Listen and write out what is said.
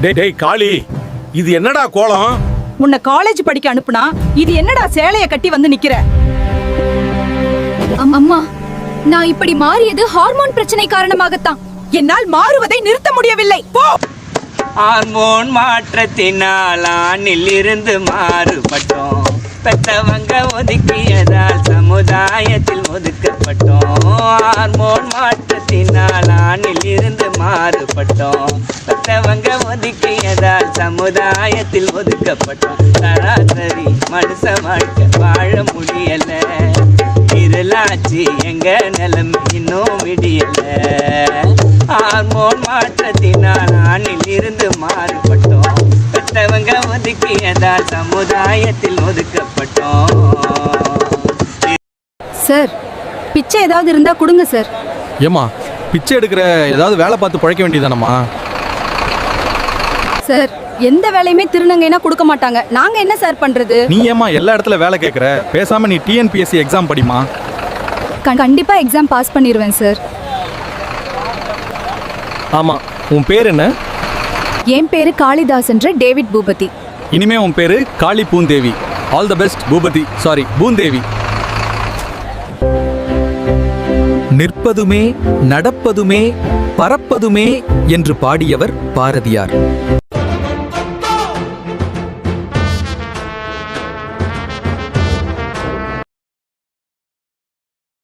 டேய் காளி, இது என்னடா கோலம்? உன்னை காலேஜ் படிக்க அனுப்புனா இது என்னடா சேலைய கட்டி வந்து நிக்கிற? அம்மா, நான் இப்படி மாறியது ஹார்மோன் பிரச்சனை காரணமாகத்தான். என்னால் மாறுவதை நிறுத்த முடியவில்லை. போ. ஹார்மோன் மாற்றத்தினால் ஆணில் இருந்து மாறுபட்டோம். பெற்றவங்க ஒதுக்கியதால் சமுதாயத்தில் ஒதுக்கப்பட்டோம். ஹார்மோன் மாற்றத்தினால் ஆணில் இருந்து மாறுபட்டோம். பெற்றவங்க ஒதுக்கியதால் சமுதாயத்தில் ஒதுக்கப்பட்டோம். சராசரி மனுஷ வாழ்க்கை வாழ முடியல. இருளாச்சு எங்க நிலைமை இன்னும் விடியல. ஹார்மோன் மாற்றத்தினால் ஆணில் இருந்து மாறுபட்டோம். பெற்றவங்க ஒதுக்கியதால் சமுதாயத்தில் ஒதுக்கப்பட்டோம். சார், பிச்சை ஏதாவது இருந்தா கொடுங்க சார். ஏம்மா, பிச்சை எடுக்கிற ஏதாவது வேலை பார்த்து பழைக்க வேண்டியதானம்மா? சார், எந்த வேலையுமே திருநங்கைனா கொடுக்க மாட்டாங்க. நாங்க என்ன சார் பண்றது? நீ ஏம்மா எல்லா இடத்துல வேலை கேட்குற? பேசாம நீ டிஎன்பிஎஸ்சி எக்ஸாம் படிமா. கண்டிப்பா எக்ஸாம் பாஸ் பண்ணிடுவேன் சார். ஆமா, உன் பேர் என்ன? என் பேரு காளிதாஸ் என்ற டேவிட் பூபதி. இனிமே உன் பேரு Kali Poonthevi. All the best Boopathi, sorry Poonthevi. நிற்பதுமே நடப்பதுமே பறப்பதுமே என்று பாடியவர் பாரதியார்.